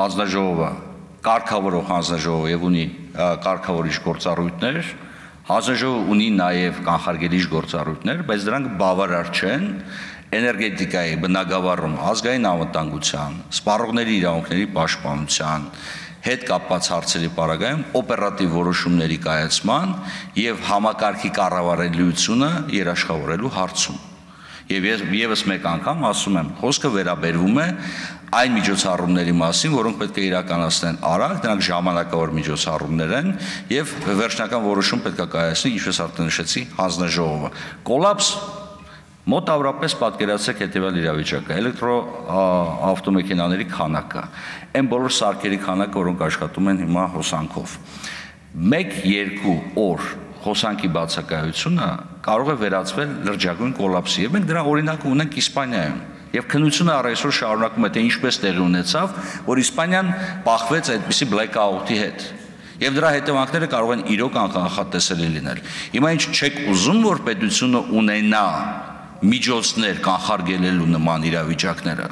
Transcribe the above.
հանձնաժողովը կարգավորող հանձնաժողով եւ ունի կարգավորիչ գործառույթներ, հանձնաժողովը ունի նաեւ կանխարգելիչ գործառույթներ, բայց դրանք բավարար չեն էներգետիկայի բնագավառում ազգային անվտանգության, սպառողների իրավունքների պաշտպանության հետ կապված հարցերի պարագայում օպերատիվ որոշումների կայացման եւ համակարգի կառավարելիությունը երաշխավորելու հարցում։ Եվ եւս մեկ անգամ ասում եմ, խոսքը վերաբերվում է այն միջոցառումների մասին, որոնք պետք է իրականացնեն արագ, դրանք ժամանակավոր միջոցառումներ են եւ վերջնական որոշում պետք է կայացնի, ինչպես արդեն նշեցի, հանձնաժողովը։ Կոլապս մոտավորապես պատկերացրեք հետեւյալ իրավիճակը՝ էլեկտրոավտոմեքենաների քանակը, այն բոլոր սարքերի քանակը, որոնք աշխատում են հիմա հոսանքով։ 1-2 օր հոսանքի բացակայությունը կարող է վերածվել լրջագույն կոլապսի, եւ մենք դրա օրինակը ունենք Իսպանիայում։ Եվ քննությունը առ այսօր շարունակում է, թե ինչպես տեղի ունեցավ, որ Իսպանիան բախվեց այդպիսի blackout-ի հետ։ Եվ դրա հետևանքները կարող են իրոք անկանխատեսելի լինել։ Հիմա ինչ չեք ուզում, որ պետությունը ունենա միջոցներ կանխարգելելու նման իրավիճակները։